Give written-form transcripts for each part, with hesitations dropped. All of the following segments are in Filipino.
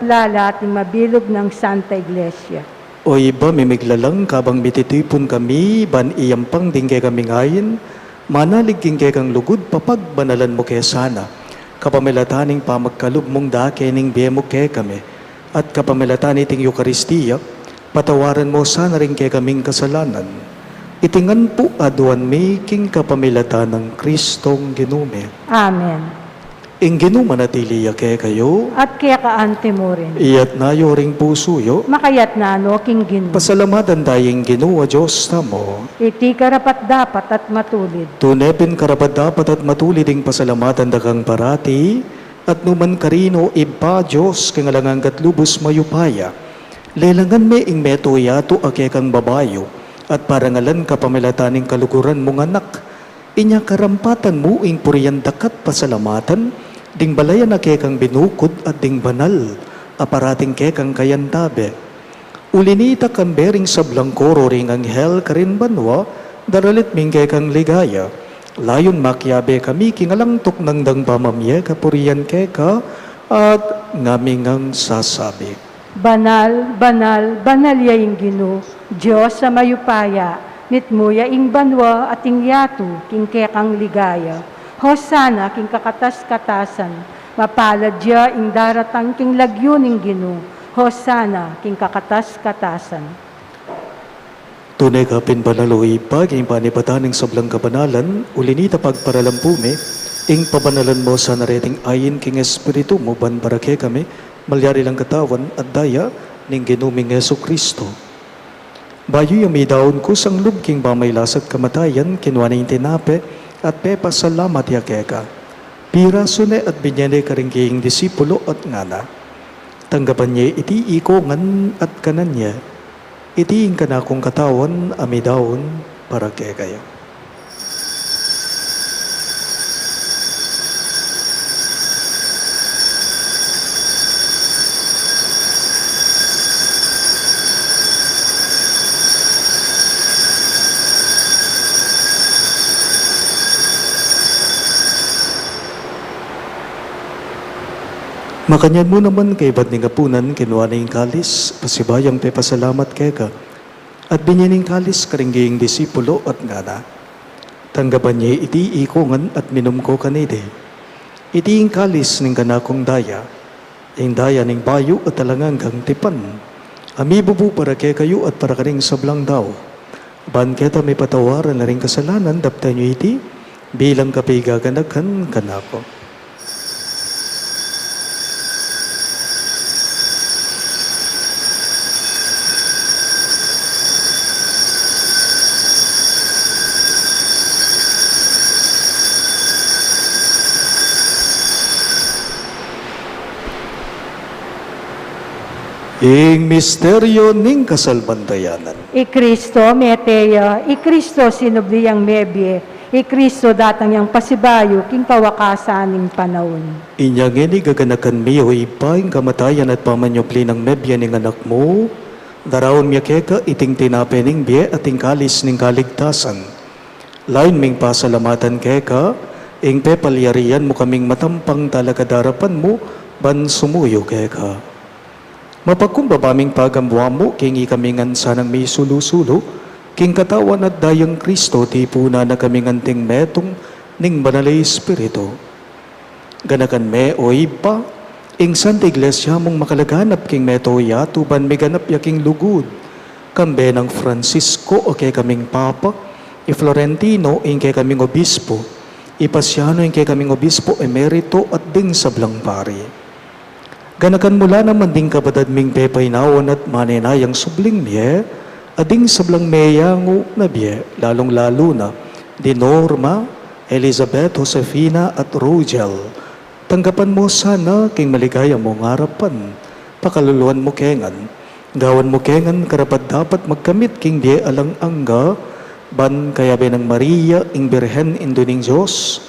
lala ating mabilog ng Santa Iglesia. O iba mimiglalang kabang mititipon kami, ban iyampang dingge kami ngayon, manaligking kay kang lugod, papagbanalan mo kaya sana. Kapamilataning pamagkalub mong dakening biye mo kaya kami, at kapamilatan iting Eukaristiya, patawaran mo sana rin kay kaming kasalanan. Itingan po aduan may king kapamilatan ng Kristong ginume. Amen. Ing ginumanatiliya kaya kayo, At kaya kaante mo rin. iyat na yoring pusuyo, Makayat na ano king ginu. pasalamatan tayong ginuwa Diyos tamo. Iti karapat dapat at matulid. Tunepin karapat dapat at matulid ing pasalamatan dakang parati, at numan karino iba Diyos kang alangang katlubos mayupaya. Lelangan me ing meto yato ake kang babayo, at parangalan kapamilataning kaluguran mong anak. Inya karampatan mo ing puriyan dakat pasalamatan, ding balayan ake kang binukod at ding banal, aparating ke kang kayantabe. Ulinita kang bering sa blangkoro ring anghel karin banwa, daralit mingke kang ligaya. Layon makyabe kami kingalangtok ng dang pamamye kapuriyan keka at ngamingang sasabi. Banal, banal, banal yaing ginu. Diyos sa mayupaya. Nitmuya ing banwa at ing yatu, king kekang ligaya. Hosana king kakatas-katasan. Mapalad ya ing daratang king lagyo ning ginu. Hosana king kakatas-katasan. Tunay ka pinbanaloy pag ing panipataning sablang kabanalan, ulinita pagparalampume, ing pabanalan mo sa nareting ayin king espiritu mo ban barake kami, malyari lang katawan at daya ning ginuming Yesu Kristo. Bayo yung may daon ko sang lubking bamaylasat kamatayan, kinwaning tinape, at pepa salamat yakeka. Pira sune at binyane karingking disipulo at ngana. Tanggapan niya iti ikongan at kanan niya. Itiin ka na kong katawan, amidaon, para kaya kayo. Makanyan mo naman kay ba't ning kapunan, kinuha na yung kalis, pasibayang te pasalamat kay ka. At binyaning kalis karingging disipulo at ngana. Tanggapan niya iti ikongan at minum ko kanide. Iti yung kalis ning kanakong daya, yung daya ning bayo at talanganggang tipan. Amibubu para kay kayo at para karing sablang daw. Ban keta may patawaran na rin kasalanan, dapta niyo iti, bilang kapigaganakan kanako. Ing misteryo ning kasalbantayanan. I Kristo meteya, I Kristo sinubliyang mebye, I Kristo datang yang pasibayo, king pawakasan ning panahon. Inyang ini gaganakan mi o ipaing kamatayan at pamanyopli ng mebya ning anak mo, darawon miya keka iting tinape ning biye at ing kalis ning kaligtasan. Lain ming pasalamatan keka, ing pepalyarian mo kaming matampang talaga darapan mo, ban sumuyo keka. Mapagkumbabaming pagamwa mo, kingi kamingan sanang may sulusulo, king katawan at dayang Kristo, tipuna na kaming anting metong ning banalay Espiritu. Ganakan me o iba, ing Santa Iglesia mong makalaganap king meto yato, ban may ganap yaking lugod, kambe ng Francisco o kay kaming Papa, i Florentino ing kay kaming Obispo, i Pasiano ing kay kaming Obispo Emerito at ding sablang pari. Ganakan mula naman ding kabatad ming pepay naon at maninayang subling miye, ading sablang meyango na biye, lalong-lalo na, di Norma, Elizabeth, Josefina at Rogel. Tanggapan mo sana king maligaya mong harapan, pakaluluan mo kengan, gawan mo kengan karapat dapat magkamit king di alang angga, ban kaya ng Maria, ing Birhen induning Diyos,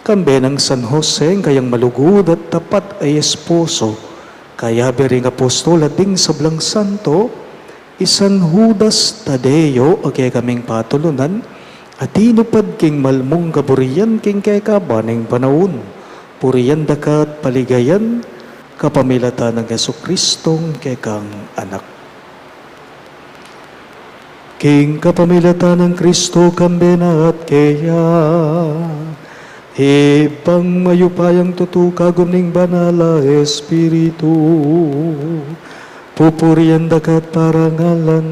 kambe ng San Jose, kayang malugod at tapat ay esposo, kaya bering apostol at ding sablang santo, isan Judas Tadeo, agay kaming patulunan, at inupad king malmong kaburiyan king kay kabaning panahon, puriyan dakat paligayan, kapamilatan ng Yesu Kristong kekang anak. King kapamilatan ng Kristo kambena at kaya, ibang mayupayang tutukagom ning banala Espiritu, pupurian dakat parangalan,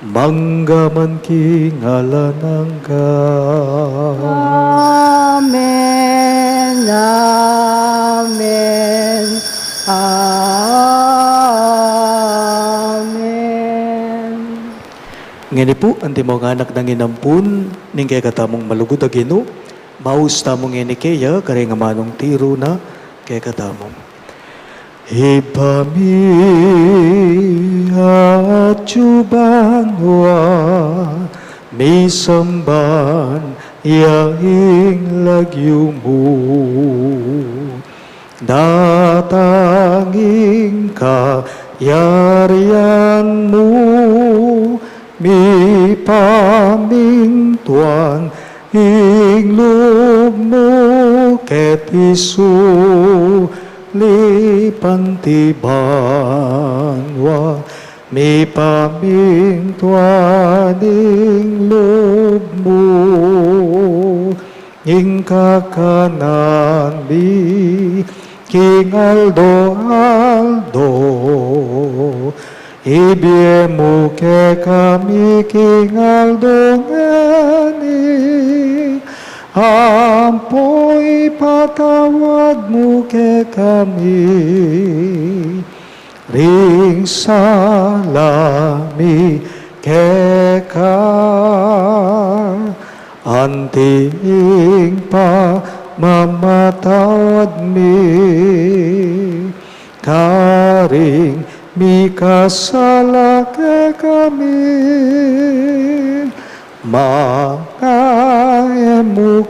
manggaman kingalanang ka. Amen. Amen. Amen. Ngani po, anti mga anak ng inampun, ning kaya katamong malugod agino, maus tamong ngani kaya, kare nga manong tiro na kaya katamong. Hipami at chubangwa, misamban yaing lagyo mo, datanging kayarian mo, mi pamintuan inglob mo ket isu lipantibanwa mi pamintuan inglob mo ing kakanan mi king Aldo Ibiemu ke kami kingaldo ngani, ampoi patawagmu ke kami, ring salami ke ka, anting pa mamatawad mi, karing mikasala ke kami, makaemu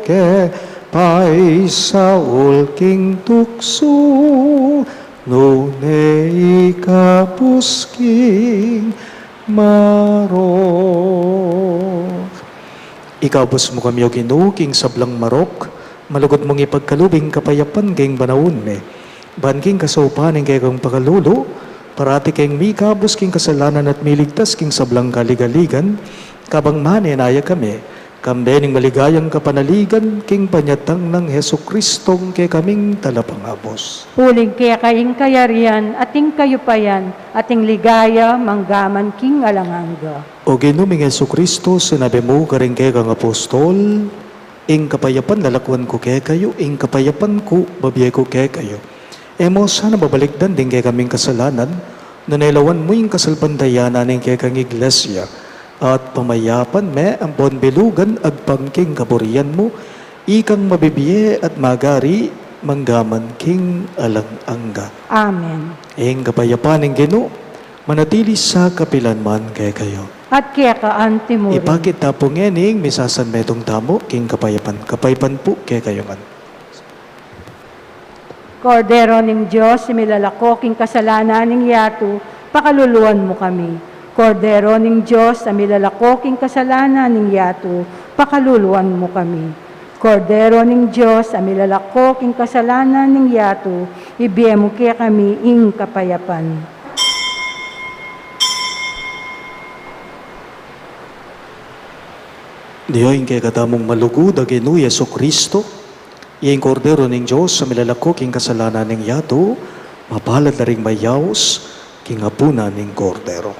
ke paisaul king tukso, nune ikapusking marok. Ikapus mo kami o Ginoo king sablang marok, malugod mong ipagkalubing kapayapan king banawon me, banking kasaupaning kay kang pakalulo, parati keng mikabos king kasalanan at miligtas king sablang kaligaligan, kabang manenaya kami, kambening maligayang kapanaligan, king panyatang ng Heso Kristong kay kaming talapangabos. Puling kaya kaing kayarian, ating kayupayan, ating ligaya, manggaman king alanganga. O ginuming Heso Kristo, sinabi mo karing kay kang apostol, ing kapayapan lalakwan ko kay kayo, ing kapayapan ko babiyay ko kay kayo. Emo sana babalikdan din kay kaming kasalanan, nanailawan mo yung kasalpandayanan ng kay kang iglesia, at pamayapan me ang bonbelugan ag pangking kaburian mo, ikang mabibiye at magari, manggaman king alang-angga. Amen. Ing kapayapan ng Ginoo, manatili sa kapilanman kay kayo. At kaya kaan timurin. Ipakit tapong ening, misasan metong tamo, king kapayapan. Kapayapan po kay kayo man. Kordero ng Diyos, milalako king kasalanan ng yato, pakaluluan mo kami. Kordero ng Diyos, milalako king kasalanan ng yato, pakaluluan mo kami. Kordero ng Diyos, milalako king kasalanan ng yato, ibiye mo kaya kami ing kapayapan. Diyoin kay katamong malugod ang Ginoo Yesu Kristo, iyang kordero ng Diyos sa milalako king kasalanan ng yato, mapalad na ring mayaos, king apuna ng kordero.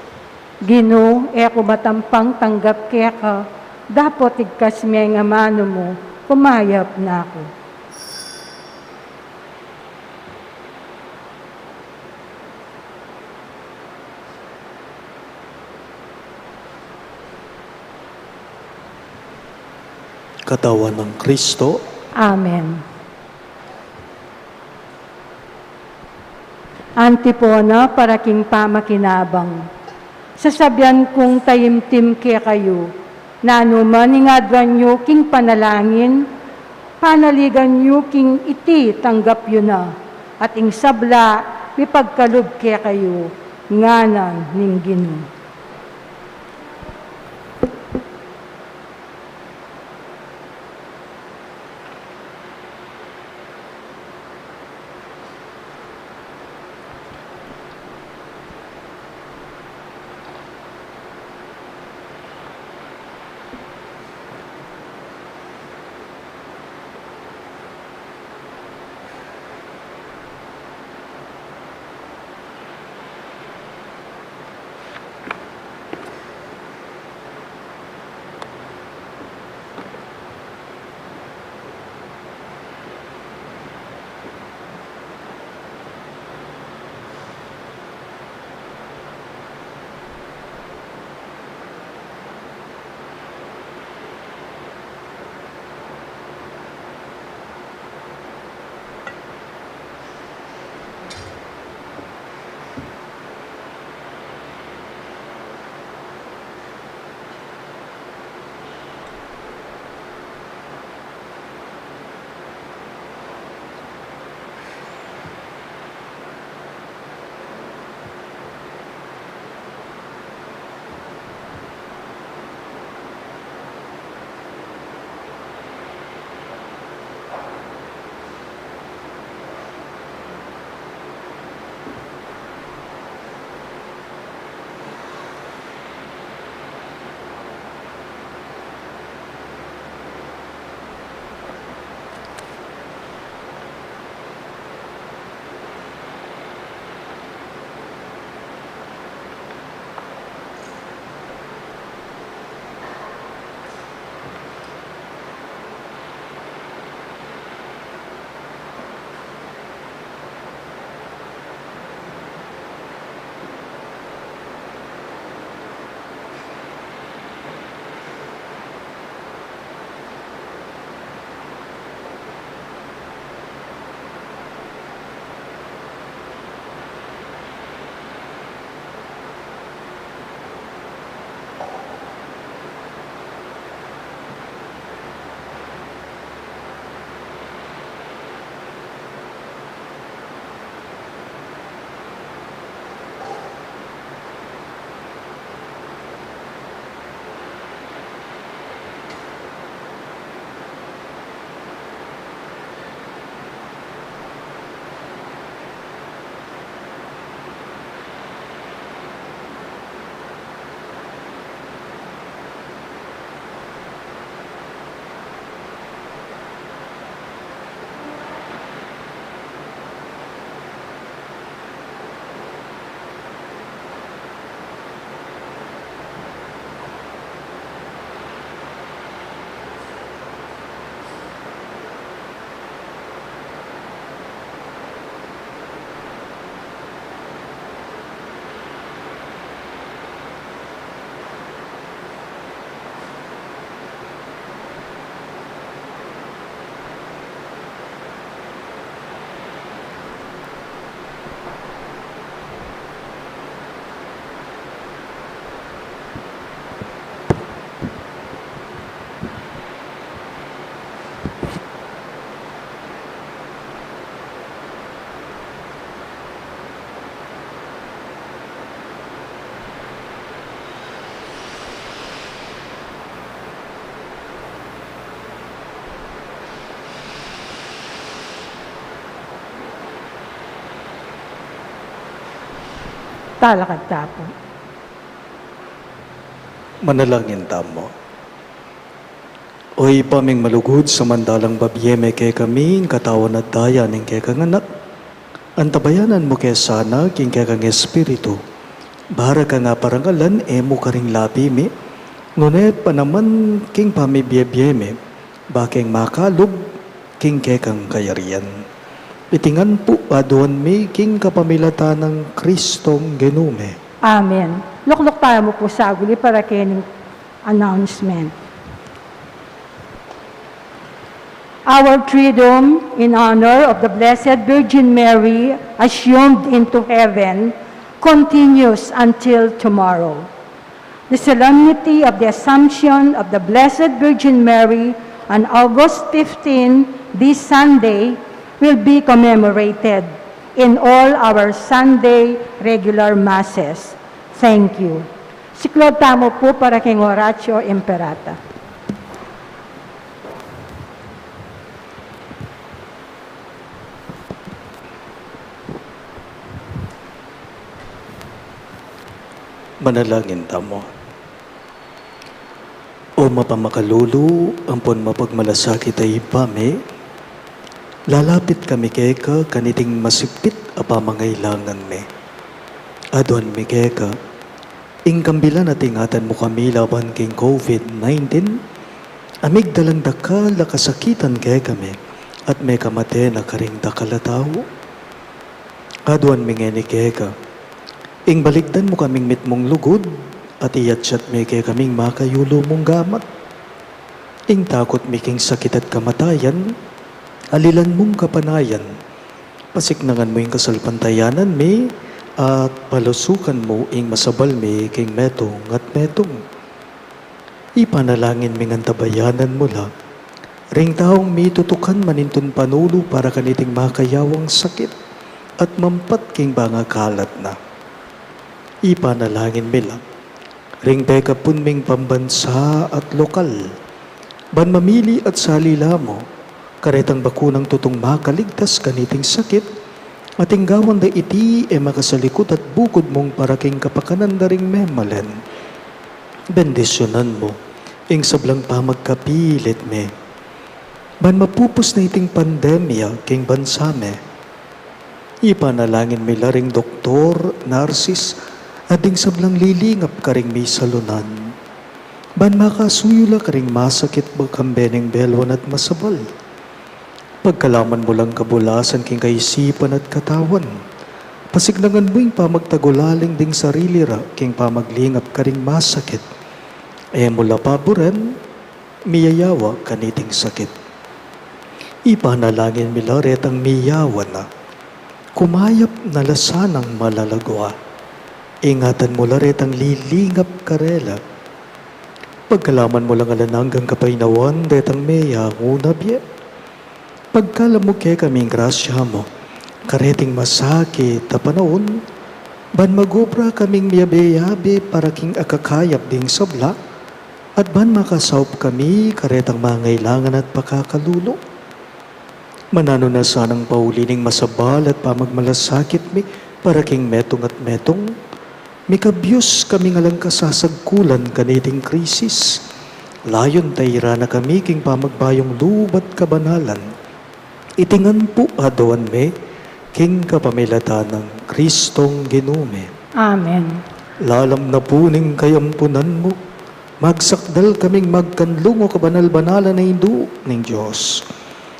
Ginoo, ako matampang tanggap kaya ka, dapat igkas miya nga mano mo, pumayap na ako. Katawan ng Kristo, Amen. Antipona para king pamakinabang. Sasabyan kong tayimtim kaya kayo, na anuman ingadwan nyo king panalangin, panaligan nyo king iti tanggap yun na, at ing sabla, mipagkalub kaya kayo, nganan ning Ginoo. Talakad tapo. Manalangin tamo. Oy paming malugod sa mandalang babyeme kay kaming katawan at daya ning kay kang anak. Antabayanan mo kay sana king kay kang espiritu. Bara ka nga parangalan emo ka ring labi mi. Ngunit pa naman king pamibyeme. Baking makalog king kay kang kayarian. Itingan po aduan mi king kapamilata ng Kristong genume. Amen. Luklok tayo mo po sa aguli para kayo announcement. Our Triduum in honor of the Blessed Virgin Mary assumed into heaven continues until tomorrow. The solemnity of the Assumption of the Blessed Virgin Mary on August 15, this Sunday, will be commemorated in all our Sunday regular masses. Thank you. Siklod tamo po para kay Horatio Imperata. Manalangin tamo. O mapamakalulu, ampon mapagmalasakit ay ipame, lalapit kami keka kaniting masipit apa mangailangan me. Adon mi keka, ingkambilan at ingatan mo kami laban king COVID-19, amig dalang dakal na kasakitan keka me, at may kamate na karing dakalataw. Adon mi ngeni keka, ing baligdan mo kaming mitmong lugod, at iyatsat may kay kaming makayulo mong gamat. Ing takot miking sakit at kamatayan, alilan mong kapanayan, pasiknangan mo yung kasalpantayanan me, at palusukan mo ing masabal me king metong at metong. Ipanalangin ming antabayanan mo la, ring taong may tutukan manintun panulo para kaniting makayawang sakit, at mampat king bangakalat na. Ipanalangin mila, ring beka punming pambansa at lokal, ban mamili at salila mo, karetang bakunang tutong makaligtas kaniting sakit, at inggawan da iti e makasalikot at bukod mong paraking kapakanan da ring memalen. Bendisyonan mo, ing sablang pa magkapilit me, ban mapupos na iting pandemya king bansa me. Ipanalangin mila ring doktor, narsis, ading sablang lilingap karing may salunan. Ban makasuyula karing masakit bakambeneng belwan at masabal. Pagkalaman mo lang kabulasan king kaisipan at katawan. Pasignangan mo yung pamagtagulaling ding sarili ra king pamaglingap karing masakit. E mula paboren, miyayawa kaniting sakit. Ipanalangin mila retang miyawa na. Kumayap na lasanang malalagwa. Ingatan mo laret ang lilingap karela. Pagkalaman mo lang alananggang kapainawan, retang meya ngunabye. Pagkala mo kay kaming grasya mo, kareting masakit ta panahon, ban magobra kaming miyabe-yabe para king akakayap ding sabla, at ban makasaup kami karetang mangailangan at pakakalulo. Manano na sanang paulining masabal at pamagmalasakit mi para king metong at metong, mikabyos kami nga lang kasasagkulan kaniting krisis. Layon tayra na kami king pamagbayong lubat kabanalan. Itingan po adawan me, king kapamilata ng Kristong genume. Amen. Lalam na puning kayampunan mo, magsakdal kaming magkanlungo kabanal-banalan na hindu ng Diyos.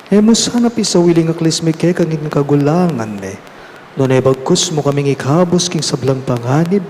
E mo sana pisawiling aklis me kay kang kagulangan me, noon ay bagkus mo kaming ikabos king sablang panganib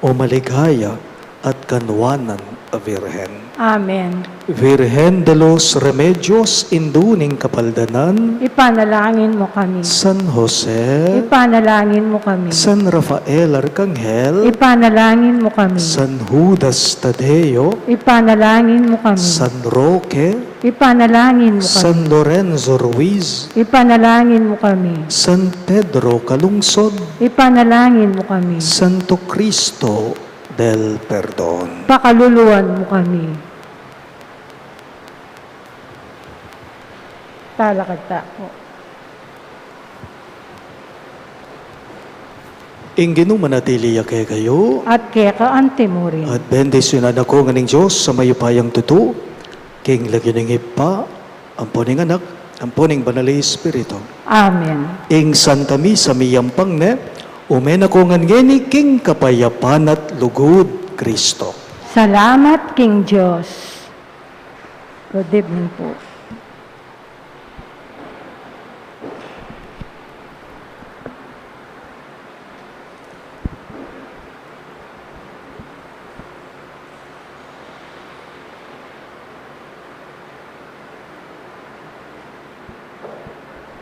o maligaya at kanwanan a Virhen. Amen. Virhen de los Remedios, induning kapaldanan, Ipanalangin mo kami. San Jose, Ipanalangin mo kami. San Rafael Arcangel, Ipanalangin mo kami. San Judas Tadeo, Ipanalangin mo kami. San Roque, Ipanalangin mo kami. San Lorenzo Ruiz, Ipanalangin mo kami. San Pedro Calungsod, Ipanalangin mo kami. Santo Cristo del Perdon. Pakaluluan mo kami. Talakad po. Ingino manatili ke kayo. at keka antemo rin. At bendisyonan ako nga ning Diyos sa mayupayang tuto. King lagi ning ipa. Amponing anak. Amponing banal Espiritu. Amen. Ing Santa Misa miyampang ne. Umen ako nga ngeni king kapayapan at lugod Kristo. Salamat, King Diyos. Good evening po.